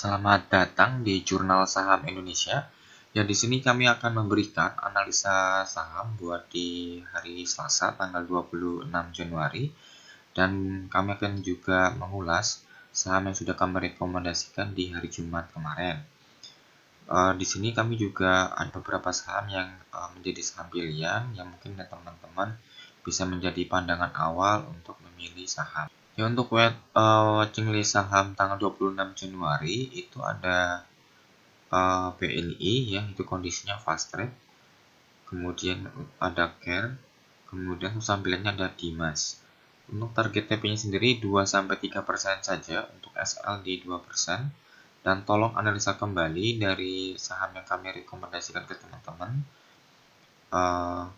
Selamat datang di Jurnal Saham Indonesia. Ya, di sini kami akan memberikan analisa saham buat di hari Selasa tanggal 26 Januari dan kami akan juga mengulas saham yang sudah kami rekomendasikan di hari Jumat kemarin. Di sini kami juga ada beberapa saham yang menjadi saham pilihan yang mungkin teman-teman bisa menjadi pandangan awal untuk memilih saham. Ya, untuk watching list saham tanggal 26 Januari itu ada BNI ya, itu kondisinya fast trade. Kemudian ada Care, kemudian sampingannya ada Dimas. Untuk target TP-nya sendiri 2-3% saja, untuk SL di 2%. Dan tolong analisa kembali dari saham yang kami rekomendasikan ke teman-teman.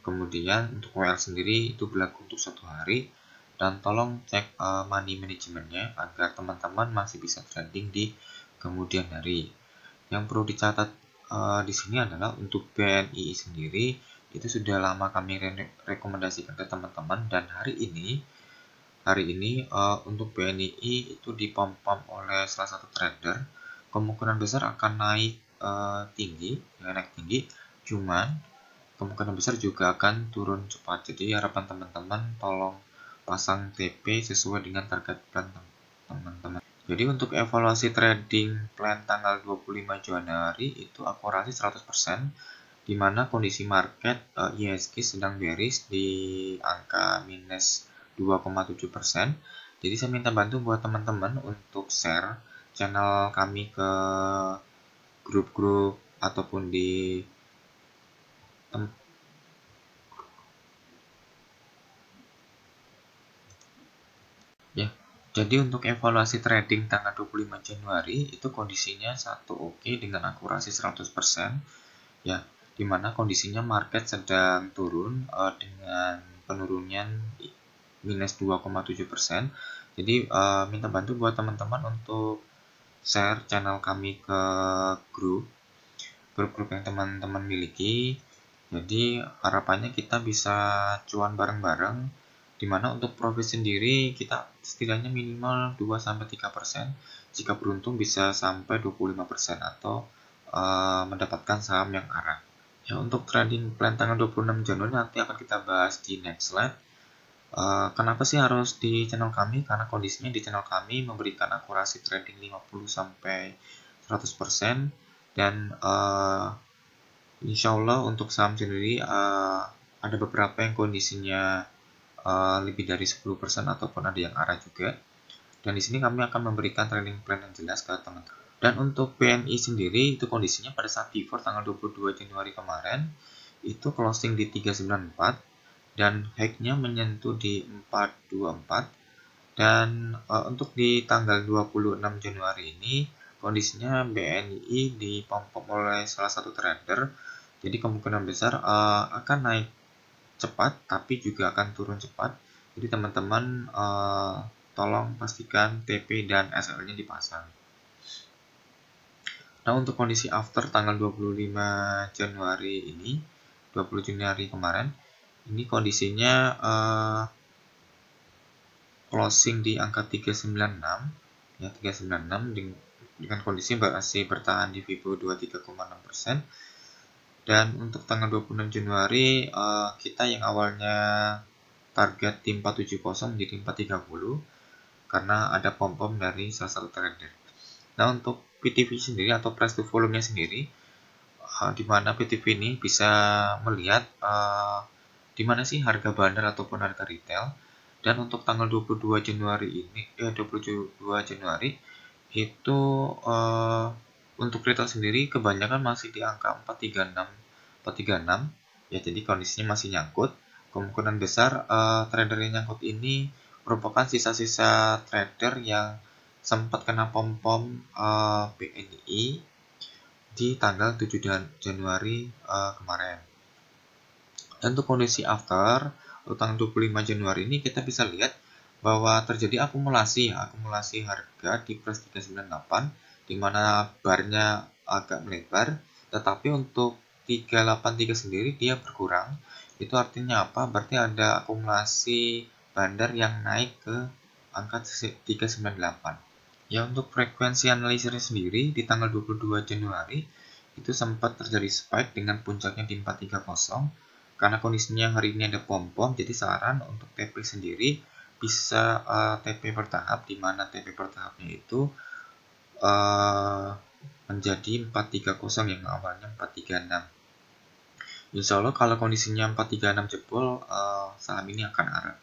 Kemudian untuk WL sendiri itu berlaku untuk 1 hari. Dan tolong cek money manajemennya agar teman-teman masih bisa trading di kemudian hari. Yang perlu dicatat di sini adalah untuk BNI sendiri itu sudah lama kami rekomendasikan ke teman-teman, dan hari ini untuk BNI itu dipom-pom oleh salah satu trader, kemungkinan besar akan naik tinggi, cuman kemungkinan besar juga akan turun cepat. Jadi harapan teman-teman tolong pasang TP sesuai dengan target plan teman-teman. Jadi untuk evaluasi trading plan tanggal 25 Januari itu akurasi 100%, di mana kondisi market IHSG sedang bearish di angka minus 2,7%. Jadi saya minta bantu buat teman-teman untuk share channel kami ke grup-grup ataupun di ya. Jadi untuk evaluasi trading tanggal 25 Januari itu kondisinya oke dengan akurasi 100%, ya, dimana kondisinya market sedang turun dengan penurunan minus 2,7%. Jadi minta bantu buat teman-teman untuk share channel kami ke grup-grup yang teman-teman miliki. Jadi harapannya kita bisa cuan bareng-bareng, dimana untuk profit sendiri kita setidaknya minimal 2-3%, jika beruntung bisa sampai 25% atau mendapatkan saham yang arah. Ya, untuk trading plan tanggal 26 Januari nanti akan kita bahas di next slide. Kenapa sih harus di channel kami? Karena kondisinya di channel kami memberikan akurasi trading 50-100%, dan insya Allah untuk saham sendiri ada beberapa yang kondisinya lebih dari 10% ataupun ada yang arah juga. Dan di sini kami akan memberikan trading plan yang jelas ke teman-teman. Dan untuk BNI sendiri itu kondisinya pada saat before tanggal 22 Januari kemarin itu closing di 394 dan high-nya menyentuh di 424. Dan untuk di tanggal 26 Januari ini kondisinya BNI dipom-pom oleh salah satu trader. Jadi kemungkinan besar akan naik cepat tapi juga akan turun cepat. Jadi teman-teman tolong pastikan TP dan SL-nya dipasang. Nah, untuk kondisi after tanggal 25 Januari ini, 20 Januari kemarin, ini kondisinya closing di angka 396, ya 396 dengan kondisi masih bertahan di VIBO 23,6%. Dan untuk tanggal 26 Januari kita yang awalnya target di 470 menjadi 430 karena ada pom-pom dari salah satu trader. Nah, untuk PTV sendiri atau price to volume-nya sendiri, di mana PTV ini bisa melihat di mana sih harga bandar ataupun harga retail. Dan untuk tanggal 22 Januari ini 22 Januari itu untuk retail sendiri kebanyakan masih di angka 436 ya, jadi kondisinya masih nyangkut. Kemungkinan besar trader yang nyangkut ini merupakan sisa-sisa trader yang sempat kena pom-pom BNI di tanggal 7 Januari kemarin. Dan untuk kondisi after tanggal 25 Januari ini kita bisa lihat bahwa terjadi akumulasi harga di plus 398, di mana barnya agak melebar, tetapi untuk 383 sendiri dia berkurang. Itu artinya apa? Berarti ada akumulasi bandar yang naik ke angka 398. Ya, untuk frekuensi analisir sendiri di tanggal 22 Januari itu sempat terjadi spike dengan puncaknya di 430 karena kondisinya hari ini ada pom-pom. Jadi saran untuk TP sendiri bisa TP bertahap, di mana TP bertahapnya itu menjadi 430 yang awalnya 436. Insya Allah kalau kondisinya 436 jebol, saham ini akan arah.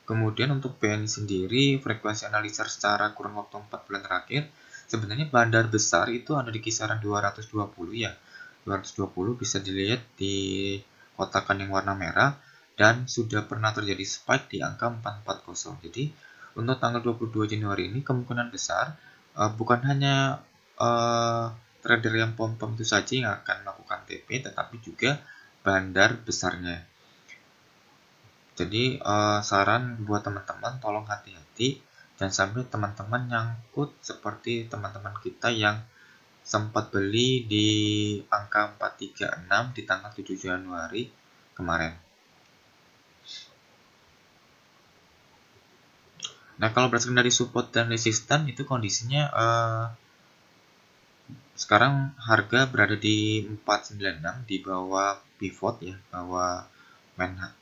Kemudian untuk BNI sendiri, frekuensi analisir secara kurun waktu 4 bulan terakhir, sebenarnya bandar besar itu ada di kisaran 220 ya. 220 bisa dilihat di kotakan yang warna merah, dan sudah pernah terjadi spike di angka 440. Jadi untuk tanggal 22 Januari ini kemungkinan besar bukan hanya trader yang pom-pom itu saja yang akan melakukan TP, tetapi juga bandar besarnya. Jadi saran buat teman-teman, tolong hati-hati dan sampai teman-teman nyangkut seperti teman-teman kita yang sempat beli di angka 436 di tanggal 7 Januari kemarin. Nah, kalau berdasarkan dari support dan resisten itu kondisinya sekarang harga berada di 496 di bawah pivot ya, bawah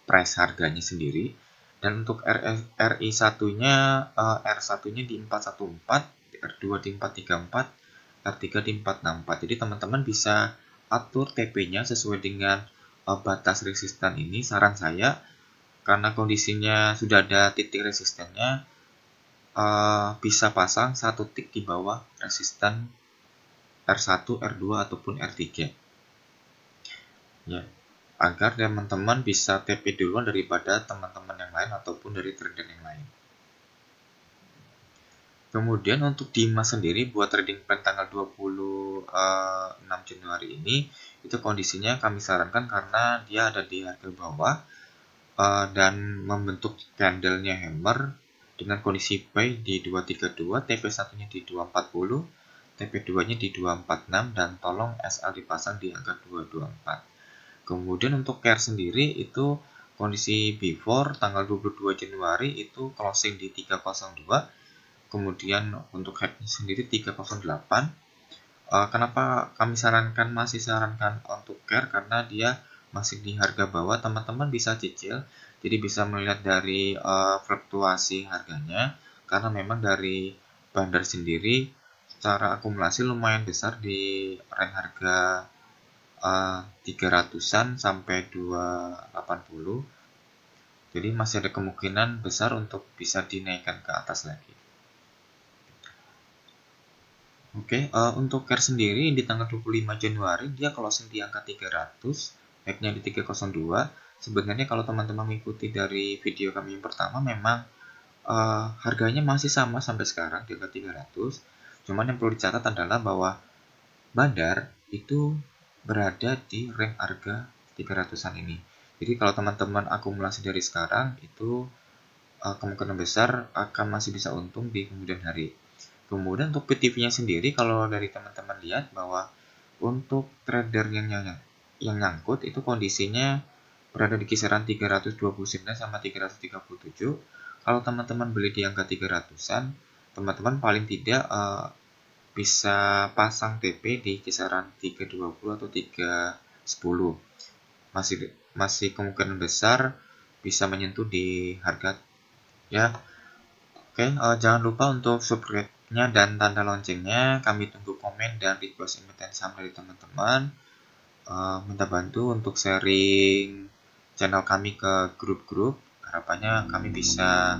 price harganya sendiri. Dan untuk RI 1-nya R1-nya di 414, R2 di 434, R3 di 464. Jadi teman-teman bisa atur TP-nya sesuai dengan batas resisten ini. Saran saya, karena kondisinya sudah ada titik resistennya, bisa pasang satu tick di bawah resisten R1, R2 ataupun R3 ya, agar teman-teman bisa TP duluan daripada teman-teman yang lain ataupun dari trader yang lain. Kemudian untuk di emas sendiri buat trading plan tanggal 26 Januari ini, itu kondisinya kami sarankan karena dia ada di harga bawah dan membentuk candlenya hammer dengan kondisi buy di 232, TP1-nya di 240, TP2-nya di 246, dan tolong SL dipasang di angka 224. Kemudian untuk CARE sendiri itu kondisi before tanggal 22 Januari itu closing di 302. Kemudian untuk headnya sendiri 308. Kenapa kami masih sarankan untuk CARE? Karena dia masih di harga bawah, teman-teman bisa cicil. Jadi bisa melihat dari fluktuasi harganya, karena memang dari bandar sendiri secara akumulasi lumayan besar di range harga 300-an sampai 280. Jadi masih ada kemungkinan besar untuk bisa dinaikkan ke atas lagi. Oke, untuk CARE sendiri di tanggal 25 Januari dia closing di angka 300, naiknya di 302. Sebenarnya kalau teman-teman mengikuti dari video kami yang pertama, memang harganya masih sama sampai sekarang di angka 300. Cuman yang perlu dicatat adalah bahwa bandar itu berada di range harga 300-an ini. Jadi kalau teman-teman akumulasi dari sekarang itu kemungkinan besar akan masih bisa untung di kemudian hari. Kemudian untuk PTV-nya sendiri, kalau dari teman-teman lihat bahwa untuk trader yang nyangkut itu kondisinya berada di kisaran 329 sama 337. Kalau teman-teman beli di angka 300-an, teman-teman paling tidak bisa pasang TP di kisaran 320 atau 310. Masih kemungkinan besar bisa menyentuh di harga ya. Oke, jangan lupa untuk subscribe-nya dan tanda loncengnya. Kami tunggu komen dan request emiten saham dari teman-teman. Minta bantu untuk sharing channel kami ke grup-grup. Harapannya kami bisa